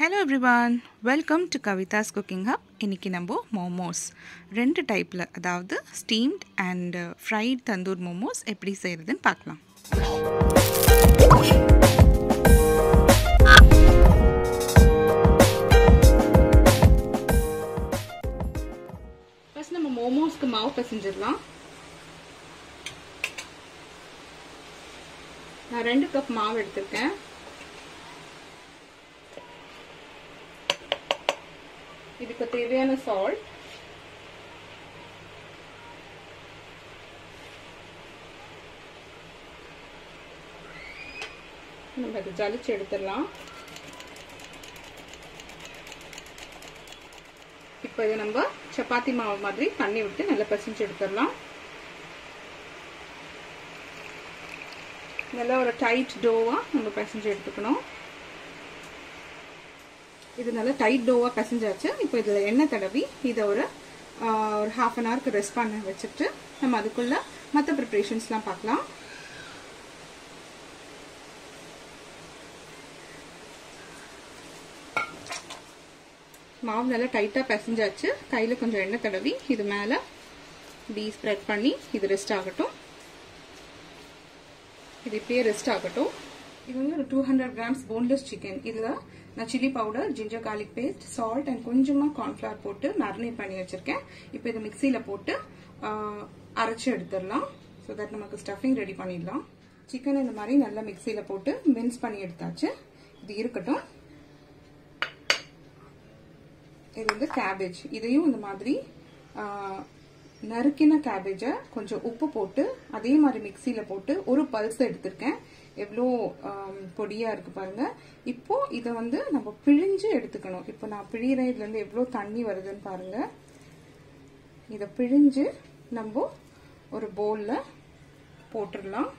Hello everyone, welcome to Kavita's Cooking Hub. இன்னைக்கு நம்ம மோமோஸ் ரெண்டு டைப்பில், அதாவது steamed and freight tandoor momos எப்படி செய்கிறதுன்னு பார்க்கலாம். ஃபர்ஸ்ட் நம்ம மோமோஸ்க்கு மாவு பிசைஞ்சிடலாம். நான் 2 கப் மாவு எடுத்திருக்கேன். இதுக்கு தேவையான சால்ட், நம்ம அதை ஜலிச்சு எடுத்துடலாம். இப்போ இதை நம்ம சப்பாத்தி மாவு மாதிரி தண்ணி விட்டு நல்லா பிசைஞ்சு எடுத்துடலாம். நல்லா ஒரு டைட் டோவா நம்ம பிசைஞ்சு எடுத்துக்கணும். இது நல்லா டைட் டோவா பிசைஞ்சாச்சு. இப்போ இதில் எண்ணெய் தடவி இதை ஒரு ½ an hour ரெஸ்ட் பண்ண வச்சுட்டு நம்ம அதுக்குள்ள மற்ற ப்ரிப்ரேஷன்ஸ்லாம் பார்க்கலாம். மாவு நல்லா டைட்டாக பிசைஞ்சாச்சு. கையில் கொஞ்சம் எண்ணெய் தடவி இது மேலே இப்படி ஸ்ப்ரெட் பண்ணி இது ரெஸ்ட் ஆகட்டும். இது இப்படியே ரெஸ்ட் ஆகட்டும். இது வந்து ஒரு 200 grams போன்லெஸ் சிக்கன். இதில் நான் chilli powder, ginger garlic paste, salt and கொஞ்சமாக கார்ன்ஃப்ளவர் போட்டு மேரினேட் பண்ணி வச்சிருக்கேன். இப்போ இதை மிக்சியில் போட்டு அரைச்சி எடுத்துடலாம். ஸோ தட் நமக்கு ஸ்டஃபிங் ரெடி பண்ணிடலாம். சிக்கன் இந்த மாதிரி நல்லா மிக்சியில் போட்டு மின்ஸ் பண்ணி எடுத்தாச்சு. இது இருக்கட்டும். இது வந்து கேபேஜ். இதையும் இந்த மாதிரி நறுக்கின கேபேஜை கொஞ்சம் உப்பு போட்டு அதே மாதிரி மிக்சியில் போட்டு ஒரு பல்ஸ் எடுத்திருக்கேன். எவ்வளோ பொடியாக இருக்குது பாருங்க. இப்போ இதை வந்து நம்ம பிழிஞ்சு எடுத்துக்கணும். இப்போ நான் பிழிகிறேன். இதுலேருந்து எவ்வளோ தண்ணி வருதுன்னு பாருங்க. இதை பிழிஞ்சு நம்ம ஒரு பவுலில் போட்டுடலாம்.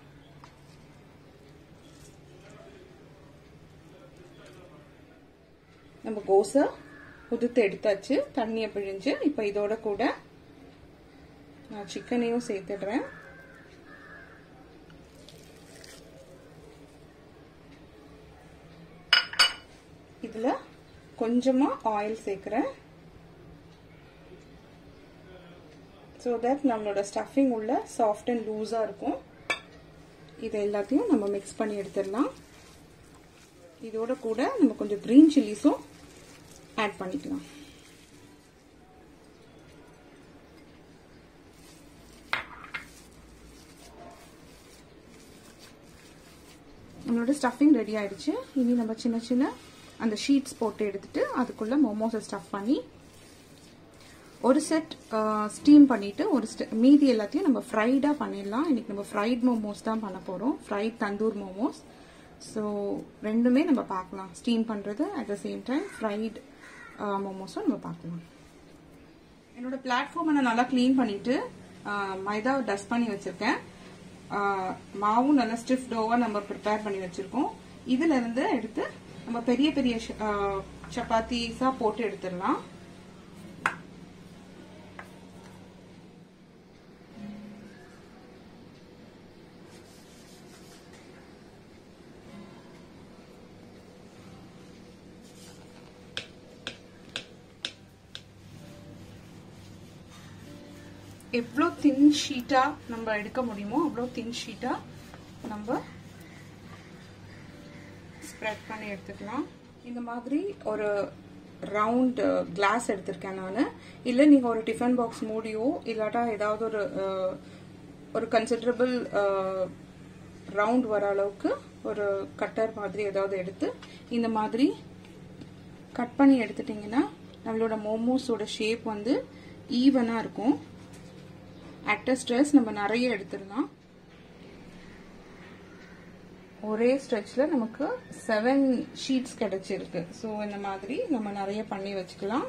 நம்ம கோஸை உதுத்து எடுத்தாச்சு, தண்ணியை பிழிஞ்சு. இப்போ இதோட கூட நான் சிக்கனையும் சேர்த்துடுறேன். இதுல கொஞ்சமா ஆயில் சேர்க்கிறேன். ஸோ தட் நம்மளோட ஸ்டஃபிங் உள்ள சாஃப்ட் அண்ட் லூஸா இருக்கும். இது எல்லாத்தையும் நம்ம மிக்ஸ் பண்ணி எடுத்துடலாம். இதோட கூட நம்ம கொஞ்சம் கிரீன் சில்லிஸும் ஆட் பண்ணிக்கலாம். நம்மளோட ஸ்டஃபிங் ரெடி ஆயிடுச்சு. இனி நம்ம சின்ன சின்ன அந்த ஷீட்ஸ் போட்டு எடுத்துட்டு அதுக்குள்ள மோமோஸை ஸ்டஃப் பண்ணி ஒரு செட் ஸ்டீம் பண்ணிட்டு மீதி எல்லாத்தையும் நம்ம ஃப்ரைடாக பண்ணிடலாம். இன்னைக்கு நம்ம ஃப்ரைட் மோமோஸ் தான் பண்ண போகிறோம், ஃப்ரைட் தந்தூர் மோமோஸ். ஸோ ரெண்டுமே நம்ம பார்க்கலாம். ஸ்டீம் பண்ணுறது at the same time fried மோமோஸும் நம்ம பார்க்கலாம். என்னோட பிளாட்ஃபார்மை நான் நல்லா க்ளீன் பண்ணிட்டு மைதாவை டஸ்ட் பண்ணி வச்சிருக்கேன். மாவும் நல்லா ஸ்டிஃப் டோவா நம்ம ப்ரிப்பேர் பண்ணி வச்சிருக்கோம். இதுல இருந்து எடுத்து நம்ம பெரிய பெரிய சப்பாத்திஸா போட்டு எடுத்துடலாம். எவ்வளோ தின் ஷீட்டா நம்ம எடுக்க முடியுமோ அவ்வளோ தின் ஷீட்டா நம்ம ஸ்ப்ரெட் பண்ணி எடுத்துக்கலாம். இந்த மாதிரி ஒரு ரவுண்ட் கிளாஸ் எடுத்திருக்கேன் நான். இல்லை நீங்கள் ஒரு டிஃபன் பாக்ஸ் மூடியோ இல்லாட்டா ஏதாவது ஒரு கன்சிடரபிள் ரவுண்ட் வர அளவுக்கு ஒரு கட்டர் மாதிரி ஏதாவது எடுத்து இந்த மாதிரி கட் பண்ணி எடுத்துட்டிங்கன்னா நம்மளோட மோமோஸோட ஷேப் வந்து ஈவனாக இருக்கும். ஆக்டர் ஸ்ட்ரெஸ் நம்ம நிறைய எடுத்துடலாம். ஒரே ஸ்ட்ரெச்சில் நமக்கு 7 ஷீட்ஸ் கிடைச்சிருக்கு. ஸோ இந்த மாதிரி நம்ம நிறைய பண்ணி வச்சுக்கலாம்.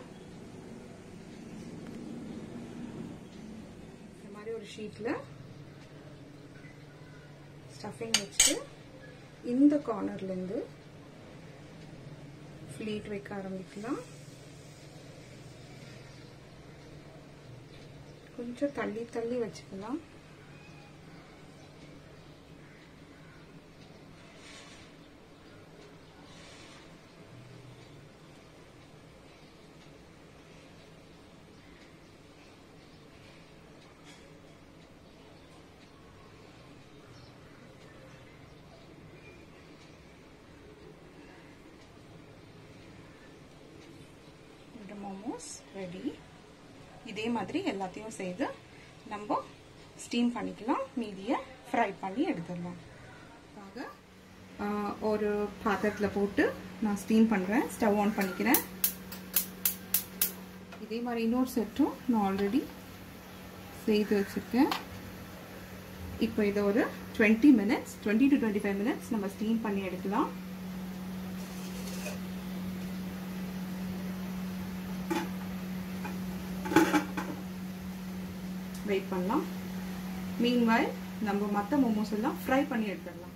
இந்த மாதிரி ஒரு ஷீட்டில் ஸ்டஃபிங் வச்சுட்டு இந்த கார்னர்லேருந்து ஃப்ளீட் வைக்க ஆரம்பிக்கலாம். கொஞ்சம் தள்ளி தள்ளி வச்சுக்கலாம். momos ready. இதே மாதிரி எல்லாத்தையும் செய்து நம்ம ஸ்டீம் பண்ணிக்கலாம். மீதியை ஃப்ரை பண்ணி எடுத்துடலாம். ஒரு பாத்திரத்தில் போட்டு நான் ஸ்டீம் பண்ணுறேன். ஸ்டவ் ஆன் பண்ணிக்கிறேன். இதே மாதிரி இன்னொரு செட்டும் நான் ஆல்ரெடி செய்து வச்சுருக்கேன். இப்போ இதை ஒரு 20 to 25 minutes நம்ம ஸ்டீம் பண்ணி எடுக்கலாம். வெயிட் பண்ணலாம். மீன்வைல் நம்ம மற்ற மோமோஸ் எல்லாம் ஃப்ரை பண்ணி எடுத்துடலாம்.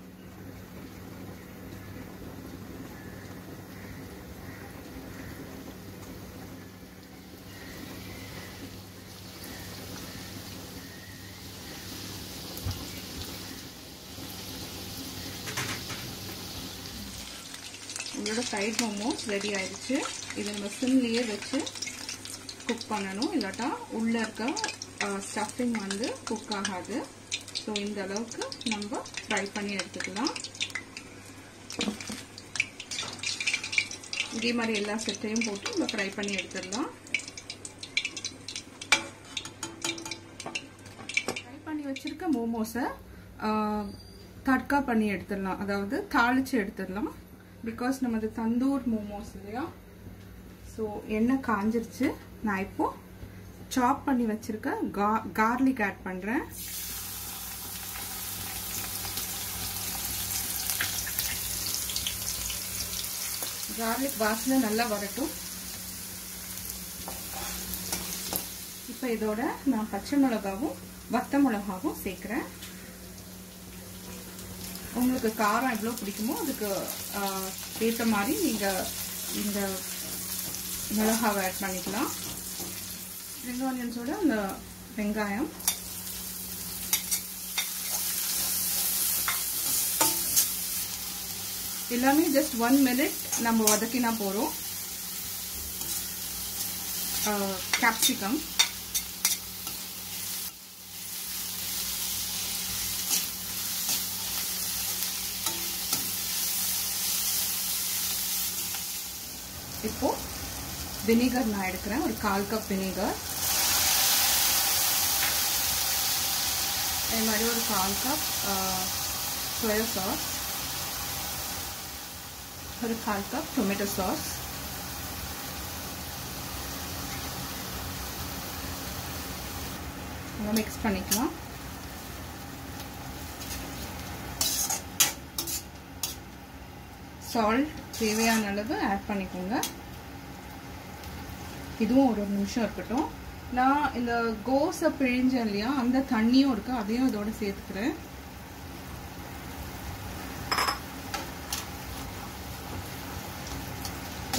உங்களோட சைட் மோமோஸ் ரெடி ஆயிடுச்சு. இதை நம்ம சிம்லேயே வச்சு குக் பண்ணணும். இல்லாட்டா உள்ள இருக்க ஸ்டஃபிங் வந்து குக் ஆகாது. ஸோ இந்த அளவுக்கு நம்ம ஃப்ரை பண்ணி எடுத்துக்கலாம். இதே மாதிரி எல்லா செட்டையும் போட்டு நம்ம ஃப்ரை பண்ணி எடுத்துடலாம். ஃப்ரை பண்ணி வச்சிருக்க மோமோஸை தட்கா பண்ணி எடுத்துடலாம். அதாவது தாளிச்சு எடுத்துடலாம். பிகாஸ் நமது தந்தூர் மோமோஸ் இல்லையா. ஸோ எண்ணெய் காஞ்சிருச்சு. நான் இப்போ சாப் பண்ணி வச்சிருக்க கார்லிக் ஆட் பண்றேன். கார்லிக் வாசனை நல்லா வரட்டும். இப்போ இதோட நான் பச்சை மிளகாவும் வத்த மிளகாவும் சேர்க்கிறேன். உங்களுக்கு காரம் எவ்வளோ பிடிக்குமோ அதுக்கு ஏற்ற மாதிரி நீங்கள் இந்த மிளகாவை ஆட் பண்ணிக்கலாம். ஸ்ப்ரிங் ஆனியன்ஸோட அந்த வெங்காயம், எல்லாமே ஜஸ்ட் 1 minute நம்ம வதக்கினா போகிறோம். கேப்சிகம், இப்போ வினிகர் நான் எடுக்கிறேன். ஒரு 1/4 கப் வினிகர். அதே மாதிரி ஒரு 1/4 கப் சோயா சாஸ், ஒரு 1/4 கப் டொமேட்டோ சாஸ், மிக்ஸ் பண்ணிக்கலாம். சால்ட் தேவையான அளவு ஆட் பண்ணிக்கோங்க. இதுவும் ஒரு நிமிஷம் இருக்கட்டும். நான் இந்த கோஸை பிழிஞ்சேன் இல்லையா, அந்த தண்ணியும் இருக்கு, அதையும் இதோட சேர்த்துக்கிறேன்.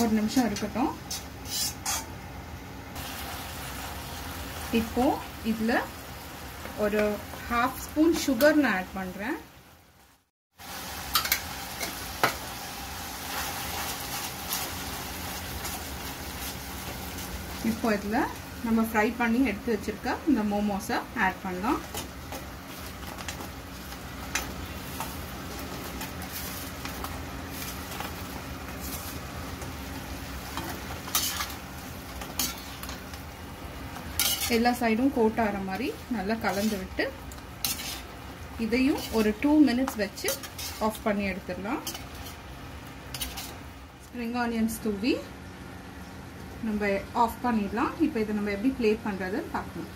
ஒரு நிமிஷம் இருக்கட்டும். இப்போ இதுல ஒரு 1/2 ஸ்பூன் சுகர் நான் ஆட் பண்றேன். இப்போ இதில் நம்ம ஃப்ரை பண்ணி எடுத்து வச்சிருக்க இந்த மோமோஸை ஆட் பண்ணலாம். எல்லா சைடும் கோட் ஆகிற மாதிரி நல்லா கலந்து விட்டு இதையும் ஒரு 2 minutes வச்சு ஆஃப் பண்ணி எடுத்துடலாம். ஸ்ப்ரிங் ஆனியன்ஸ் தூவி நம்ம ஆஃப் பண்ணிடலாம். இப்போ இதை நம்ம எப்படி பிளேட் பண்ணுறதுன்னு பார்க்கணும்.